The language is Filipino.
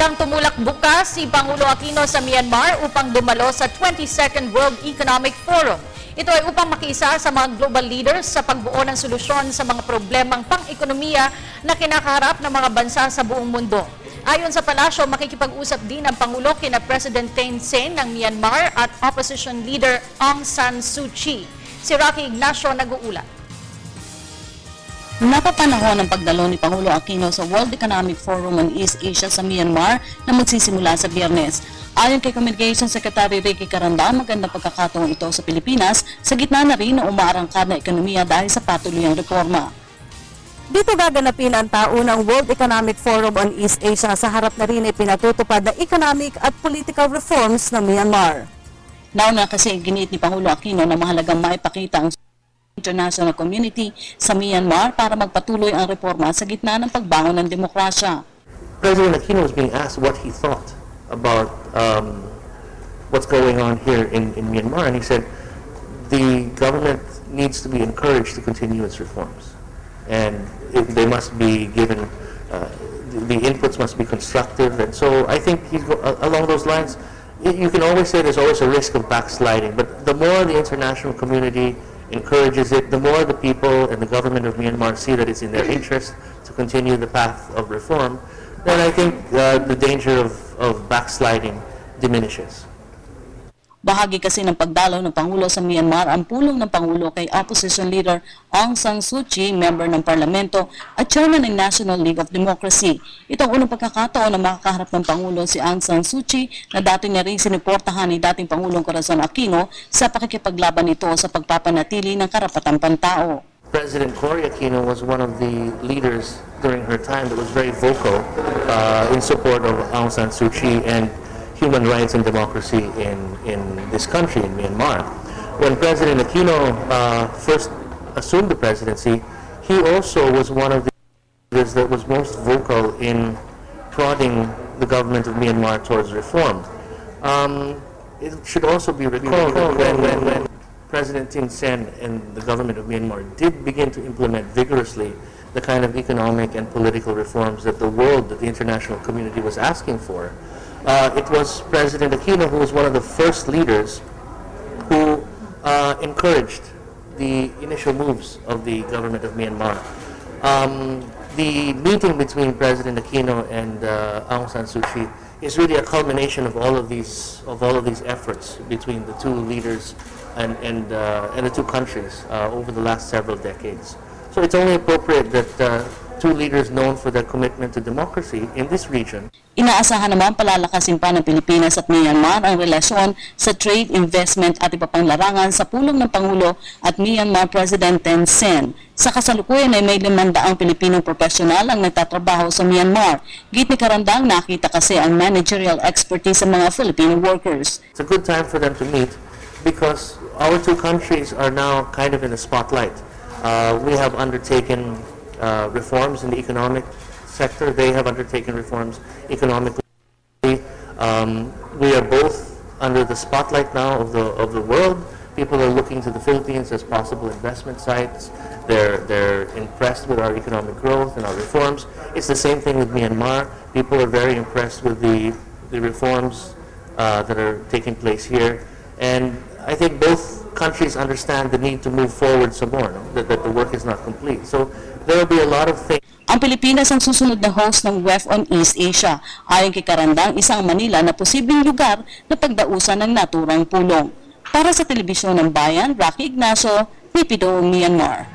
Handang tumulak bukas si Pangulo Aquino sa Myanmar upang dumalo sa 22nd World Economic Forum. Ito ay upang makiisa sa mga global leaders sa pagbuo ng solusyon sa mga problemang pang-ekonomiya na kinakaharap ng mga bansa sa buong mundo. Ayon sa palasyo, makikipag-usap din ang Pangulo kina President Thein Sein ng Myanmar at opposition leader Aung San Suu Kyi. Si Rocky Ignacio nag-uulat. Napapanahon ang pagdalo ni Pangulo Aquino sa World Economic Forum on East Asia sa Myanmar na magsisimula sa Biyernes. Ayon kay Communications Secretary Ricky Carandang, magandang pagkakataon ito sa Pilipinas sa gitna na rin ng umaarangkad na ekonomiya dahil sa patuluyang reforma. Dito gaganapin ang taunang World Economic Forum on East Asia sa harap na rin ay pinatutupad na economic at political reforms ng Myanmar. Nauna kasi giniit ni Pangulo Aquino na mahalagang maipakita ang international community sa Myanmar para magpatuloy ang reforma sa gitna ng pagbangon ng demokrasya. President Aquino was being asked what he thought about what's going on here in Myanmar, and he said the government needs to be encouraged to continue its reforms, and they must be given, the inputs must be constructive, and so I think along those lines, you can always say there's always a risk of backsliding, but the more the international community encourages it, the more the people and the government of Myanmar see that it's in their interest to continue the path of reform, then I think the danger of backsliding diminishes. Bahagi kasi ng pagdalaw ng Pangulo sa Myanmar ang pulong ng Pangulo kay Opposition Leader Aung San Suu Kyi, member ng Parlamento at Chairman ng National League of Democracy. Ito ang unang pagkakataon na makakaharap ng Pangulo si Aung San Suu Kyi na dati niya rin sinuportahan ni dating Pangulong Corazon Aquino sa pakikipaglaban nito sa pagpapanatili ng karapatang pantao. President Cory Aquino was one of the leaders during her time that was very vocal in support of Aung San Suu Kyi and human rights and democracy in this country, in Myanmar. When President Aquino first assumed the presidency, he also was one of the leaders that was most vocal in prodding the government of Myanmar towards reform. It should also be recalled that when President Thein Sein and the government of Myanmar did begin to implement vigorously the kind of economic and political reforms that the world, that the international community was asking for, it was President Aquino who was one of the first leaders who encouraged the initial moves of the government of Myanmar. The meeting between President Aquino and Aung San Suu Kyi is really a culmination of all of these efforts between the two leaders and the two countries over the last several decades. So it's only appropriate that two leaders known for their commitment to democracy in this region. Inaasahan naman palalakasin pa ng Pilipinas at Myanmar ang relasyon sa trade, investment at iba pang larangan sa pulong ng Pangulo at Myanmar President Thein Sein. Sa kasalukuyan ay may 500 Pilipinong profesional ang nagtatrabaho sa Myanmar. Git ni Carandang, nakita kasi ang managerial expertise sa mga Filipino workers. It's a good time for them to meet because our two countries are now kind of in the spotlight. We have undertaken reforms in the economic sector. They have undertaken reforms economically. We are both under the spotlight now of the world. People are looking to the Philippines as possible investment sites. They're impressed with our economic growth and our reforms. It's the same thing with Myanmar. People are very impressed with the reforms that are taking place here. And I think both countries understand the need to move forward some more, no? that the work is not complete. So there will be a lot of things. Ang Pilipinas ang susunod na host ng WEF on East Asia. Ayon kay Carandang, isang Manila na posibleng lugar na pagdausan ng naturang pulong. Para sa Telebisyon ng Bayan, Rocky Ignacio, Nipido, Myanmar.